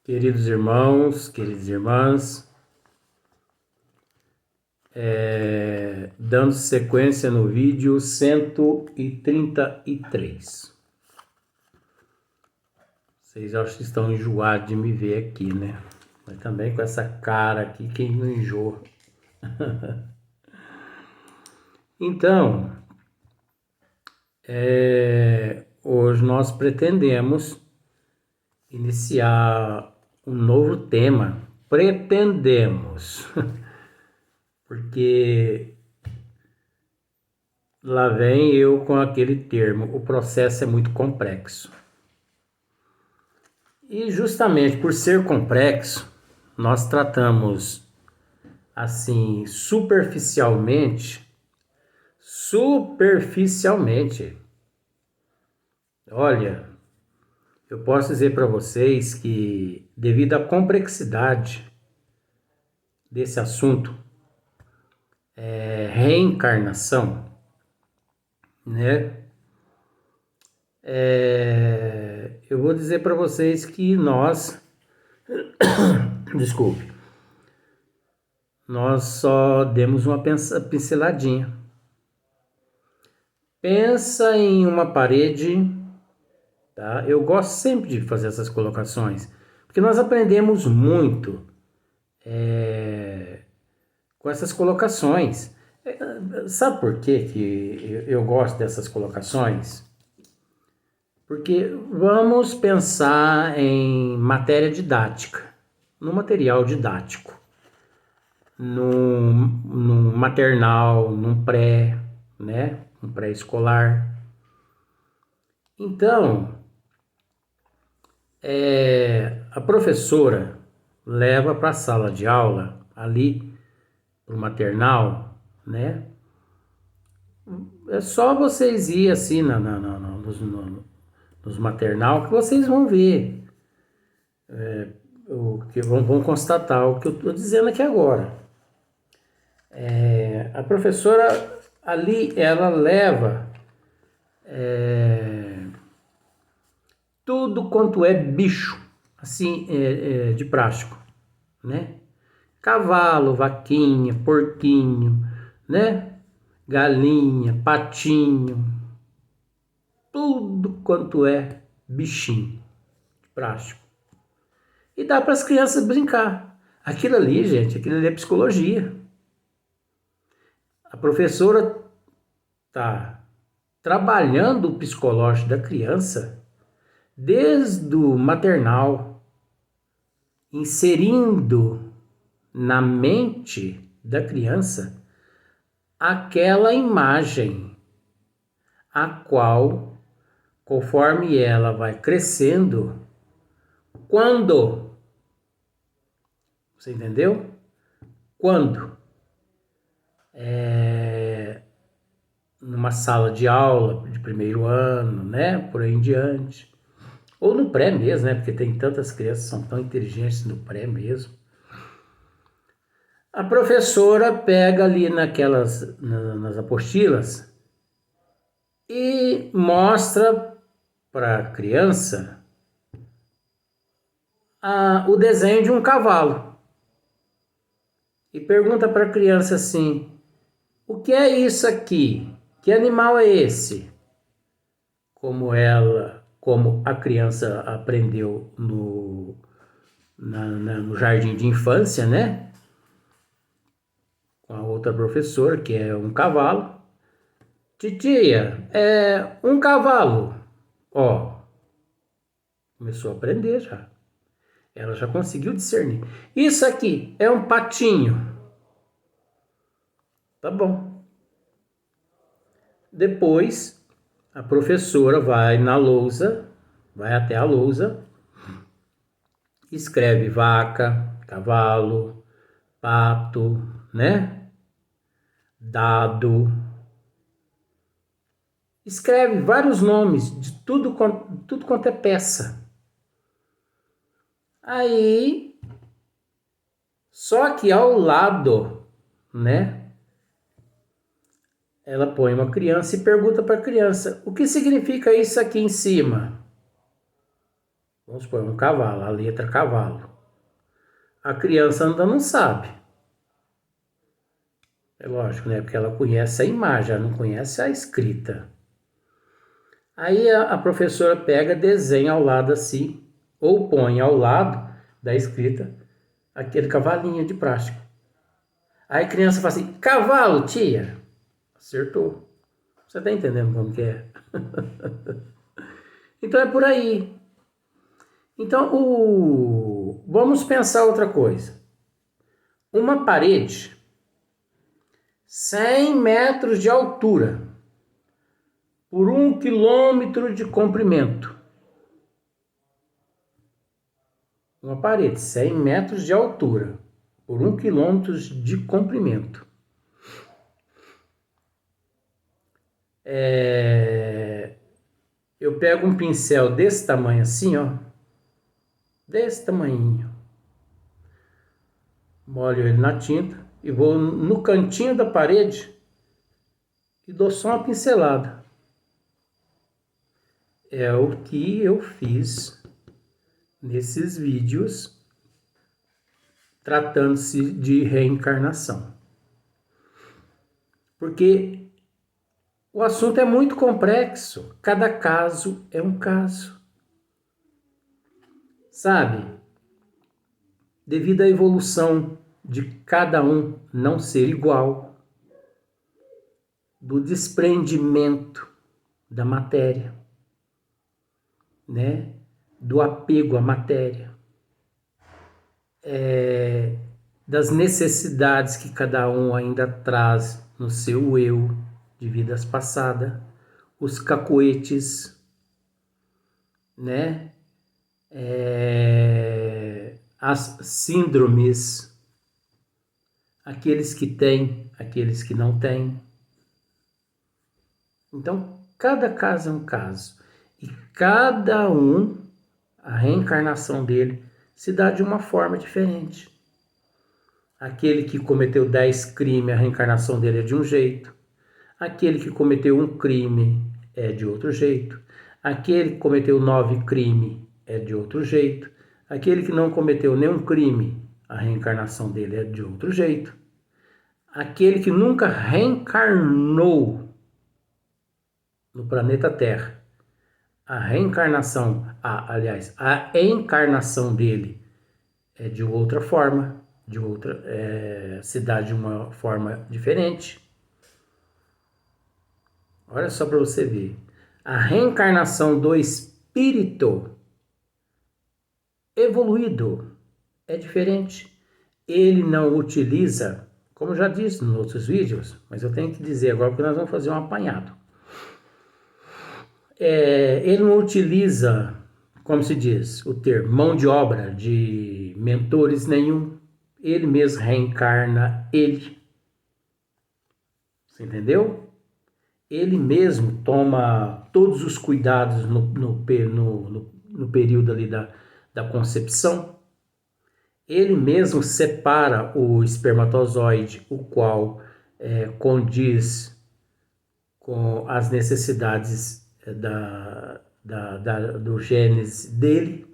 Queridos irmãos, queridas irmãs, dando sequência no vídeo 133. Vocês acho que estão enjoados de me ver aqui, né? Mas também com essa cara aqui, quem não enjoa? Então, hoje nós pretendemos iniciar um novo tema. Pretendemos, porque lá vem eu com aquele termo, o processo é muito complexo. E justamente por ser complexo, nós tratamos assim superficialmente. Olha, eu posso dizer para vocês que devido à complexidade desse assunto, reencarnação, né? Eu vou dizer para vocês que desculpe, nós só demos uma pinceladinha. Pensa em uma parede, tá? Eu gosto sempre de fazer essas colocações, porque nós aprendemos muito com essas colocações. Sabe por quê que eu gosto dessas colocações? Porque vamos pensar em matéria didática, no material didático, num maternal, num pré, né? Um pré-escolar. Então, a professora leva para a sala de aula, ali, para o maternal, né? É só vocês ir assim nos maternal que vocês vão ver, vão constatar o que eu estou dizendo aqui agora. A professora ali, ela leva tudo quanto é bicho, assim, de plástico, né? Cavalo, vaquinha, porquinho, né? Galinha, patinho, tudo quanto é bichinho de plástico. E dá para as crianças brincar. Aquilo ali, gente, aquilo ali é psicologia. A professora tá trabalhando o psicológico da criança desde o maternal, inserindo na mente da criança aquela imagem a qual, conforme ela vai crescendo, você entendeu? Quando numa sala de aula de primeiro ano, né, por aí em diante, ou no pré mesmo, né, porque tem tantas crianças que são tão inteligentes no pré mesmo. A professora pega ali nas apostilas e mostra para a criança o desenho de um cavalo. E pergunta para a criança assim: o que é isso aqui? Que animal é esse? Como a criança aprendeu no jardim de infância, né? Com a outra professora, que é um cavalo. Titia, é um cavalo. Ó, começou a aprender já. Ela já conseguiu discernir. Isso aqui é um patinho. Tá bom. Depois, a professora vai na lousa, vai até a lousa, escreve vaca, cavalo, pato, né? Dado. Escreve vários nomes de tudo quanto é peça. Aí, só que ao lado, né? Ela põe uma criança e pergunta para a criança: o que significa isso aqui em cima? Vamos supor, um cavalo, a letra cavalo. A criança ainda não sabe. É lógico, né? Porque ela conhece a imagem, ela não conhece a escrita. Aí a professora pega, desenha ao lado assim, ou põe ao lado da escrita aquele cavalinho de plástico. Aí a criança fala assim, cavalo, tia. Acertou. Você tá entendendo como que é? Então é por aí. Então, vamos pensar outra coisa. Uma parede, 100 metros de altura, por 1 quilômetro de comprimento. Uma parede, 100 metros de altura, por 1 quilômetro de comprimento. Eu pego um pincel desse tamanho assim, ó. Desse tamanho. Molho ele na tinta e vou no cantinho da parede e dou só uma pincelada. É o que eu fiz nesses vídeos tratando-se de reencarnação. Porque o assunto é muito complexo, cada caso é um caso. Sabe? Devido à evolução de cada um não ser igual, do desprendimento da matéria, né? Do apego à matéria, das necessidades que cada um ainda traz no seu eu de vidas passadas, os cacoetes, né? As síndromes, aqueles que têm, aqueles que não têm. Então, cada caso é um caso. E cada um, a reencarnação dele, se dá de uma forma diferente. Aquele que cometeu 10 crimes, a reencarnação dele é de um jeito. Aquele que cometeu um crime é de outro jeito. Aquele que cometeu 9 crimes é de outro jeito. Aquele que não cometeu nenhum crime, a reencarnação dele é de outro jeito. Aquele que nunca reencarnou no planeta Terra, a encarnação dele é de outra forma, se dá de uma forma diferente. Olha só para você ver. A reencarnação do espírito evoluído é diferente. Ele não utiliza, como eu já disse nos outros vídeos, mas eu tenho que dizer agora porque nós vamos fazer um apanhado. Ele não utiliza, como se diz, o termo mão de obra de mentores nenhum. Ele mesmo reencarna ele. Você entendeu? Ele mesmo toma todos os cuidados no período ali da concepção. Ele mesmo separa o espermatozoide, o qual condiz com as necessidades do genes dele.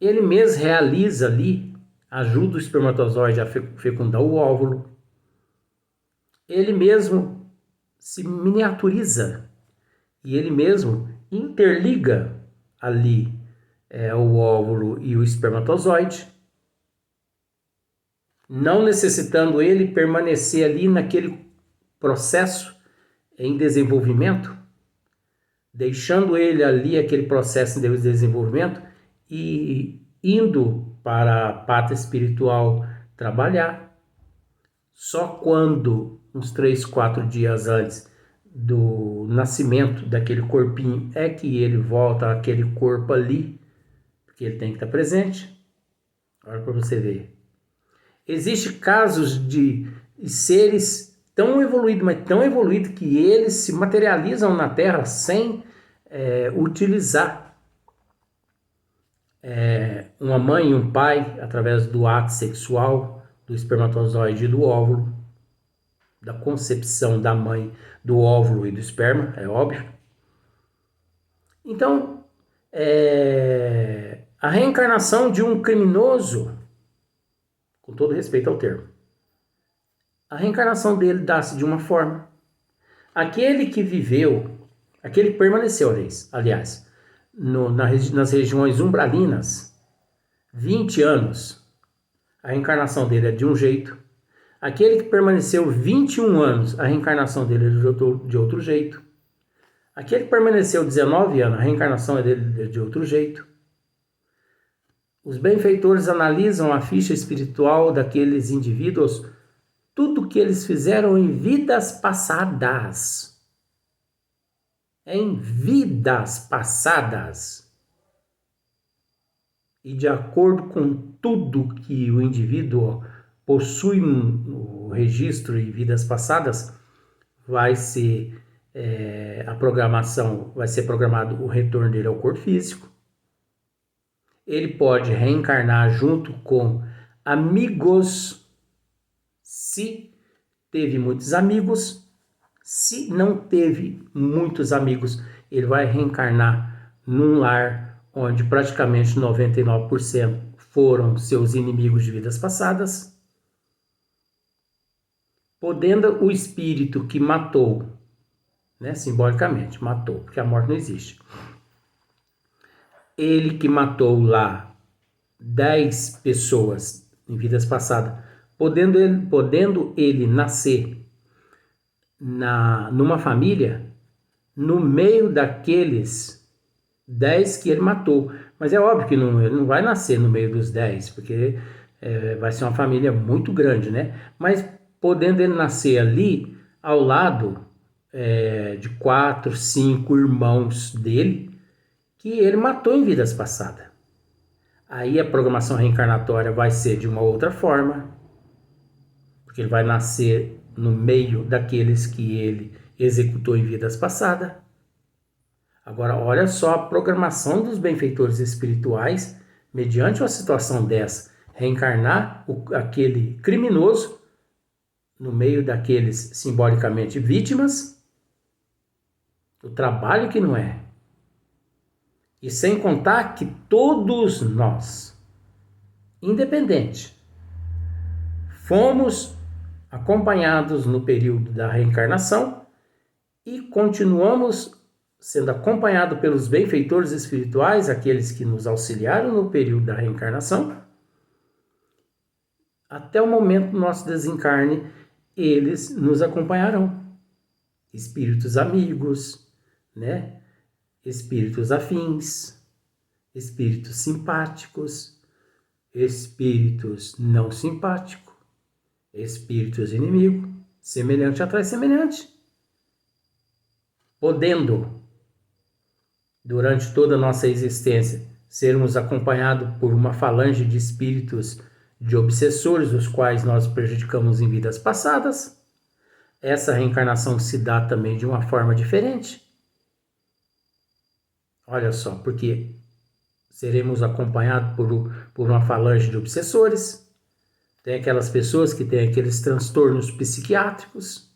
Ele mesmo realiza ali, ajuda o espermatozoide a fecundar o óvulo. Ele mesmo se miniaturiza e ele mesmo interliga ali o óvulo e o espermatozoide, não necessitando ele permanecer ali naquele processo em desenvolvimento, deixando ele ali aquele processo de desenvolvimento e indo para a pátria espiritual trabalhar. Só quando, uns 3, 4 dias antes do nascimento daquele corpinho, é que ele volta àquele corpo ali, porque ele tem que estar presente. Olha para você ver. Existem casos de seres tão evoluídos, mas tão evoluídos, que eles se materializam na Terra sem utilizar uma mãe e um pai através do ato sexual, do espermatozoide e do óvulo, da concepção da mãe, do óvulo e do esperma, é óbvio. Então, A reencarnação de um criminoso, com todo respeito ao termo, a reencarnação dele dá-se de uma forma. Aquele que viveu, aquele que permaneceu, aliás, nas regiões umbralinas, 20 anos, a reencarnação dele é de um jeito. Aquele que permaneceu 21 anos, a reencarnação dele é de outro jeito. Aquele que permaneceu 19 anos, a reencarnação dele é de outro jeito. Os benfeitores analisam a ficha espiritual daqueles indivíduos, tudo que eles fizeram em vidas passadas. Em vidas passadas. E de acordo com tudo que o indivíduo possui no registro em vidas passadas, vai ser a programação, vai ser programado o retorno dele ao corpo físico. Ele pode reencarnar junto com amigos, se teve muitos amigos. Se não teve muitos amigos, ele vai reencarnar num lar onde praticamente 99% foram seus inimigos de vidas passadas. Podendo o espírito que matou, simbolicamente, matou, porque a morte não existe. Ele que matou lá 10 pessoas em vidas passadas, podendo ele nascer numa família, no meio daqueles 10 que ele matou. Mas é óbvio que ele não vai nascer no meio dos 10, porque vai ser uma família muito grande, né? Mas podendo ele nascer ali, ao lado de 4, 5 irmãos dele, que ele matou em vidas passadas. Aí a programação reencarnatória vai ser de uma outra forma, porque ele vai nascer no meio daqueles que ele executou em vidas passadas. Agora, olha só a programação dos benfeitores espirituais, mediante uma situação dessa, reencarnar aquele criminoso no meio daqueles simbolicamente vítimas, o trabalho que não é. E sem contar que todos nós, independente, fomos acompanhados no período da reencarnação e continuamos sendo acompanhados pelos benfeitores espirituais, aqueles que nos auxiliaram no período da reencarnação, até o momento do nosso desencarne, eles nos acompanharão. Espíritos amigos, espíritos afins, espíritos simpáticos, espíritos não simpáticos, espíritos inimigos, semelhante atrai semelhante. Podendo, durante toda a nossa existência, sermos acompanhados por uma falange de espíritos de obsessores, os quais nós prejudicamos em vidas passadas, essa reencarnação se dá também de uma forma diferente. Olha só, porque seremos acompanhados por uma falange de obsessores. Tem aquelas pessoas que têm aqueles transtornos psiquiátricos,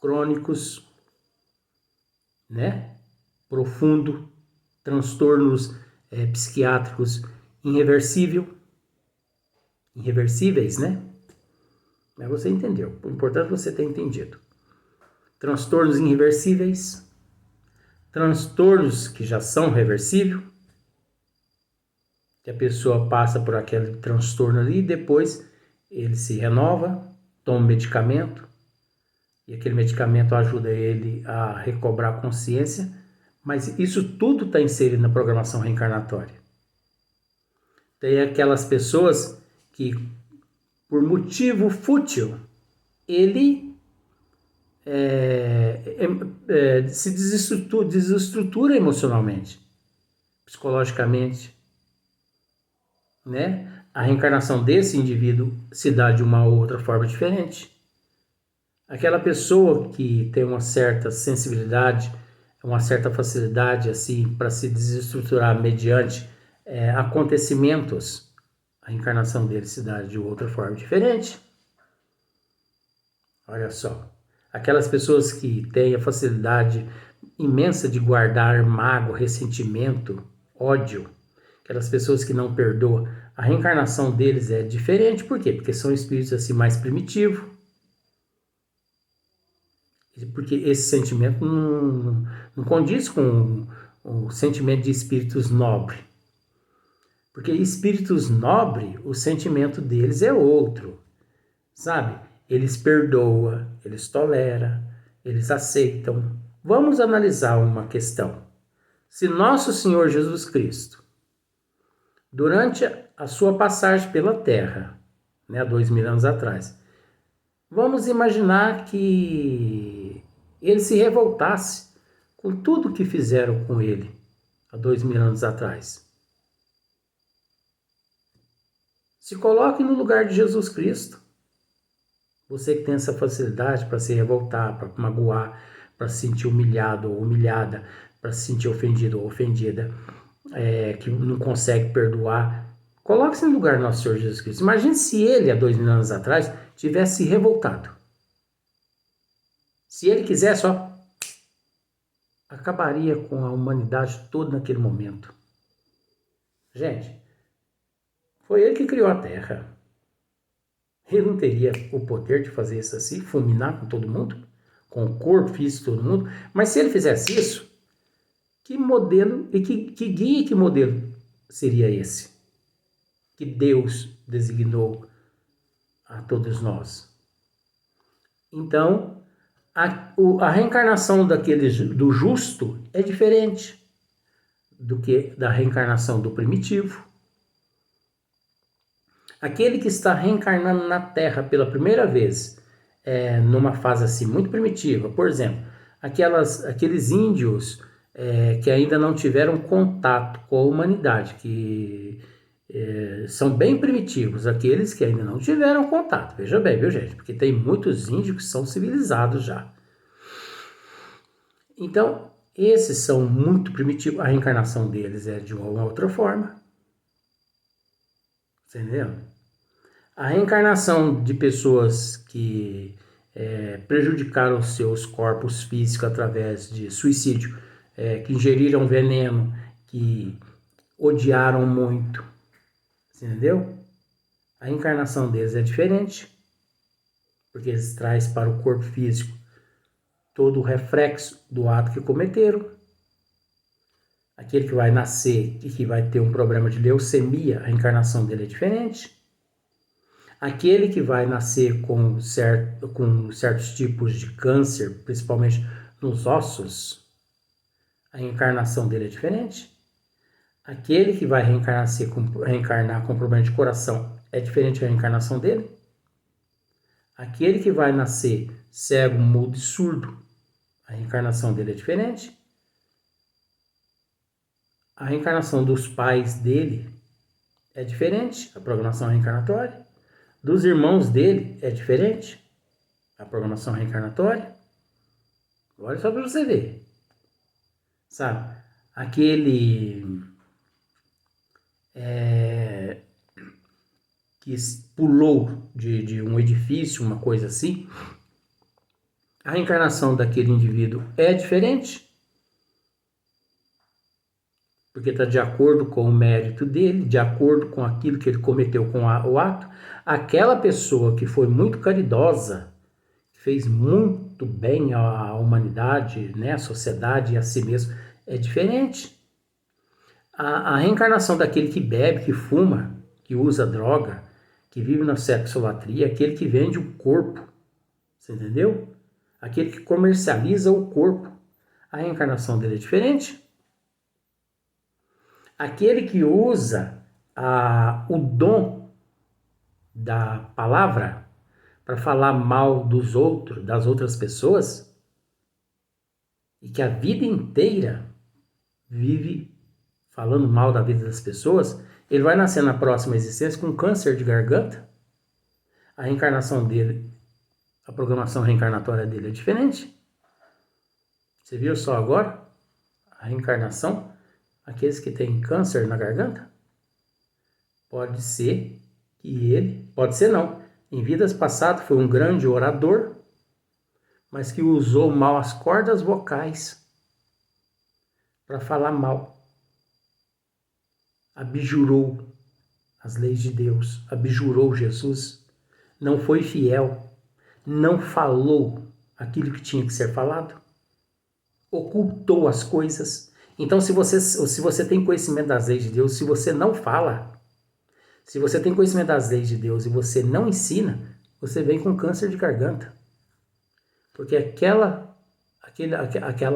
crônicos, profundo, transtornos psiquiátricos irreversíveis, Mas você entendeu. O importante é você ter entendido. Transtornos irreversíveis, transtornos que já são reversíveis, que a pessoa passa por aquele transtorno ali e depois ele se renova, toma medicamento e aquele medicamento ajuda ele a recobrar a consciência, mas isso tudo está inserido na programação reencarnatória. Tem aquelas pessoas que, por motivo fútil, ele se desestrutura emocionalmente, psicologicamente, A reencarnação desse indivíduo se dá de uma outra forma diferente. Aquela pessoa que tem uma certa sensibilidade, uma certa facilidade assim para se desestruturar mediante acontecimentos, a reencarnação dele se dá de outra forma diferente. Olha só, aquelas pessoas que têm a facilidade imensa de guardar mágoa, ressentimento, ódio, aquelas pessoas que não perdoam, a reencarnação deles é diferente. Por quê? Porque são espíritos assim mais primitivos. Porque esse sentimento não condiz com o sentimento de espíritos nobres. Porque espíritos nobres, o sentimento deles é outro, sabe? Eles perdoam, eles toleram, eles aceitam. Vamos analisar uma questão. Se nosso Senhor Jesus Cristo, durante a sua passagem pela Terra, né, há 2000 anos atrás, vamos imaginar que ele se revoltasse com tudo que fizeram com ele há 2000 anos atrás. Se coloque no lugar de Jesus Cristo. Você que tem essa facilidade para se revoltar, para magoar, para se sentir humilhado ou humilhada, para se sentir ofendido ou ofendida, que não consegue perdoar, coloque-se no lugar do nosso Senhor Jesus Cristo. Imagine se ele, há 2000 anos atrás, tivesse se revoltado. Se ele quisesse, acabaria com a humanidade toda naquele momento. Gente, foi ele que criou a Terra. Ele não teria o poder de fazer isso assim, fulminar com todo mundo, com o corpo físico de todo mundo. Mas se ele fizesse isso, que modelo e que guia, que modelo seria esse? Que Deus designou a todos nós. Então, a reencarnação do justo é diferente do que da reencarnação do primitivo. Aquele que está reencarnando na Terra pela primeira vez, numa fase assim muito primitiva, por exemplo, aqueles índios que ainda não tiveram contato com a humanidade, que são bem primitivos, aqueles que ainda não tiveram contato. Veja bem, viu, gente? Porque tem muitos índios que são civilizados já. Então, esses são muito primitivos. A reencarnação deles é de uma outra forma. Entendeu? A reencarnação de pessoas que prejudicaram seus corpos físicos através de suicídio, que ingeriram veneno, que odiaram muito, entendeu? A reencarnação deles é diferente, porque eles trazem para o corpo físico todo o reflexo do ato que cometeram. Aquele que vai nascer e que vai ter um problema de leucemia, a reencarnação dele é diferente. Aquele que vai nascer com certos tipos de câncer, principalmente nos ossos, a reencarnação dele é diferente. Aquele que vai reencarnar com problema de coração, é diferente a reencarnação dele. Aquele que vai nascer cego, mudo e surdo, a reencarnação dele é diferente. A reencarnação dos pais dele é diferente, a programação reencarnatória. Dos irmãos dele é diferente, a programação reencarnatória. Olha só para você ver. Sabe? Aquele que pulou de um edifício, uma coisa assim, a reencarnação daquele indivíduo é diferente, porque está de acordo com o mérito dele, de acordo com aquilo que ele cometeu com o ato. Aquela pessoa que foi muito caridosa, que fez muito bem à humanidade, né, à sociedade e a si mesmo, é diferente. A reencarnação daquele que bebe, que fuma, que usa droga, que vive na sexolatria, aquele que vende o corpo, você entendeu? Aquele que comercializa o corpo, a reencarnação dele é diferente. Aquele que usa o dom da palavra para falar mal dos outros, das outras pessoas, e que a vida inteira vive falando mal da vida das pessoas, ele vai nascer na próxima existência com câncer de garganta. A reencarnação dele, a programação reencarnatória dele é diferente. Você viu só agora a reencarnação? Aqueles que têm câncer na garganta? Pode ser que ele, pode ser não, em vidas passadas foi um grande orador, mas que usou mal as cordas vocais para falar mal. Abjurou as leis de Deus, abjurou Jesus, não foi fiel, não falou aquilo que tinha que ser falado, ocultou as coisas. Então, se você tem conhecimento das leis de Deus, se você não fala, se você tem conhecimento das leis de Deus e você não ensina, você vem com câncer de garganta. Porque aquela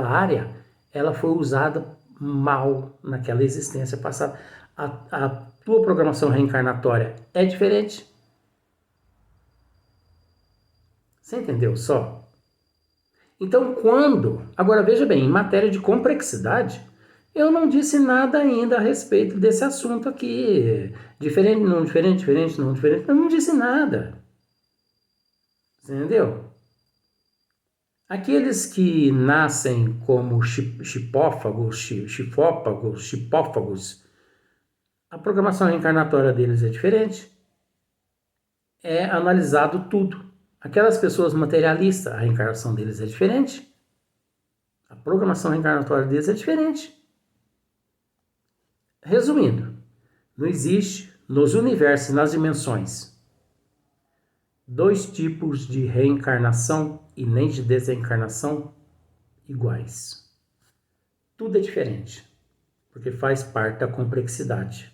área, ela foi usada mal naquela existência passada. A tua programação reencarnatória é diferente. Você entendeu só? Então, agora veja bem, em matéria de complexidade, eu não disse nada ainda a respeito desse assunto aqui. Diferente, não diferente, diferente, não diferente, eu não disse nada. Você entendeu? Aqueles que nascem como chipófagos, a programação reencarnatória deles é diferente. É analisado tudo. Aquelas pessoas materialistas, a reencarnação deles é diferente. A programação reencarnatória deles é diferente. Resumindo, não existe nos universos e nas dimensões 2 tipos de reencarnação e nem de desencarnação iguais. Tudo é diferente, porque faz parte da complexidade.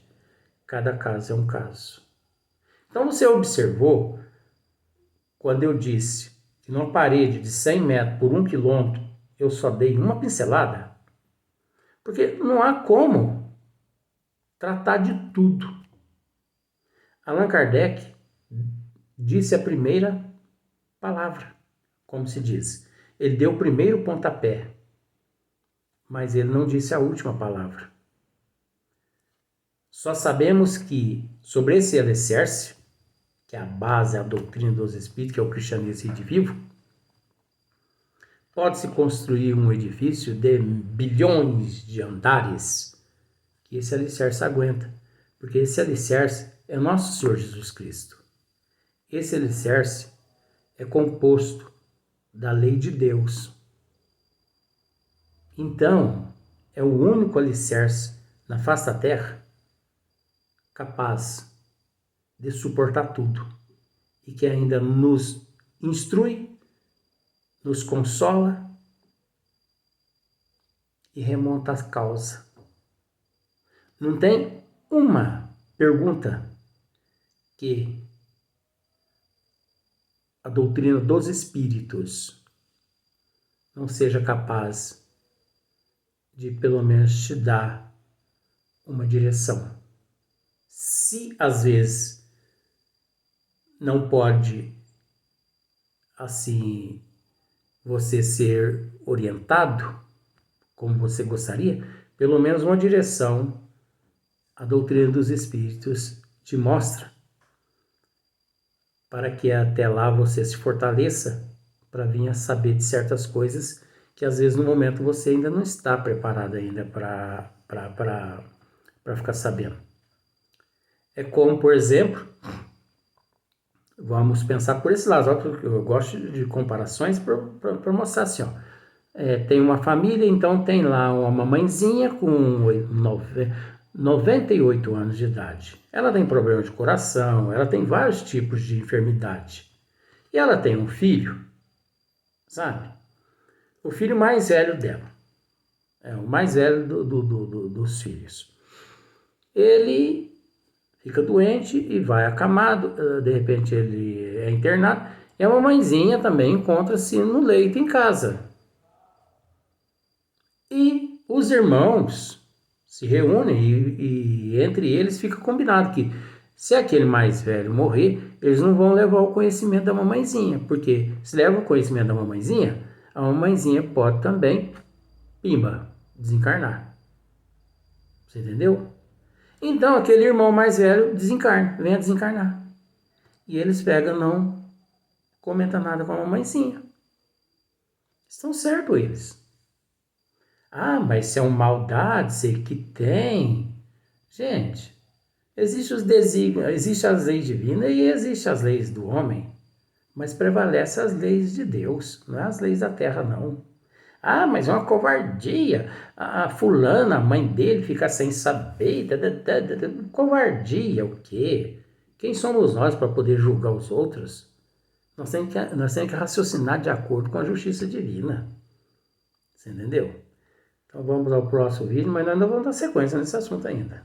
Cada caso é um caso. Então você observou, quando eu disse que numa parede de 100 metros por 1 quilômetro, eu só dei uma pincelada? Porque não há como tratar de tudo. Allan Kardec disse a primeira palavra, como se diz. Ele deu o primeiro pontapé, mas ele não disse a última palavra. Só sabemos que sobre esse alicerce, que é a base, a doutrina dos espíritos, que é o cristianismo redivivo, pode-se construir um edifício de bilhões de andares que esse alicerce aguenta, porque esse alicerce é nosso Senhor Jesus Cristo. Esse alicerce é composto da lei de Deus. Então, é o único alicerce na face da terra capaz de suportar tudo e que ainda nos instrui, nos consola e remonta a causa. Não tem uma pergunta que a doutrina dos espíritos não seja capaz de pelo menos te dar uma direção. Se às vezes não pode assim você ser orientado como você gostaria, pelo menos uma direção a doutrina dos espíritos te mostra, para que até lá você se fortaleça para vir a saber de certas coisas que às vezes no momento você ainda não está preparado ainda para ficar sabendo. É como, por exemplo, vamos pensar por esse lado, eu gosto de comparações para mostrar assim, ó. Tem uma família, então tem lá uma mamãezinha com 98 anos de idade. Ela tem problema de coração, ela tem vários tipos de enfermidade. E ela tem um filho, sabe? O filho mais velho dela. É o mais velho dos filhos. Ele fica doente e vai acamado, de repente ele é internado. E a mamãezinha também encontra-se no leito em casa. E os irmãos se reúnem e entre eles fica combinado que se aquele mais velho morrer, eles não vão levar o conhecimento da mamãezinha, porque se leva o conhecimento da mamãezinha, a mamãezinha pode também, pimba, desencarnar. Você entendeu? Então aquele irmão mais velho desencarna, vem a desencarnar. E eles pegam, não comentam nada com a mamãezinha. Estão certos eles. Ah, mas se é uma maldade, sei que tem. Gente, existem os desígnios, existem as leis divinas e existem as leis do homem. Mas prevalece as leis de Deus, não é as leis da terra, não. Ah, mas é uma covardia. A fulana, a mãe dele, ficar sem saber. Covardia, o quê? Quem somos nós para poder julgar os outros? Nós temos que raciocinar de acordo com a justiça divina. Você entendeu? Então vamos ao próximo vídeo, mas nós ainda vamos dar sequência nesse assunto ainda.